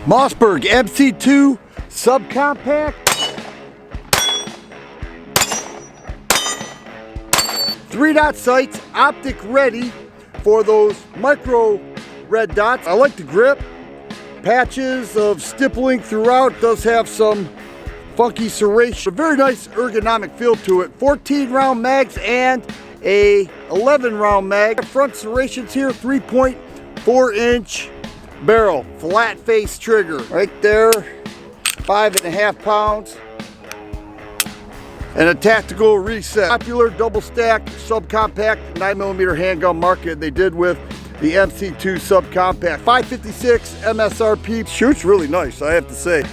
Mossberg MC2 Subcompact. 3-dot sights, optic ready for those micro red dots. I like the grip. Patches of stippling throughout. Does have some funky serration. A very nice ergonomic feel to it. 14 round mags and a 11 round mag. Front serrations here, 3.4 inch barrel. Flat face trigger. Right there, 5.5 pounds. And a tactical reset. Popular double stack subcompact 9mm handgun market they did with the MC2 subcompact. $556 MSRP. Shoots really nice, I have to say.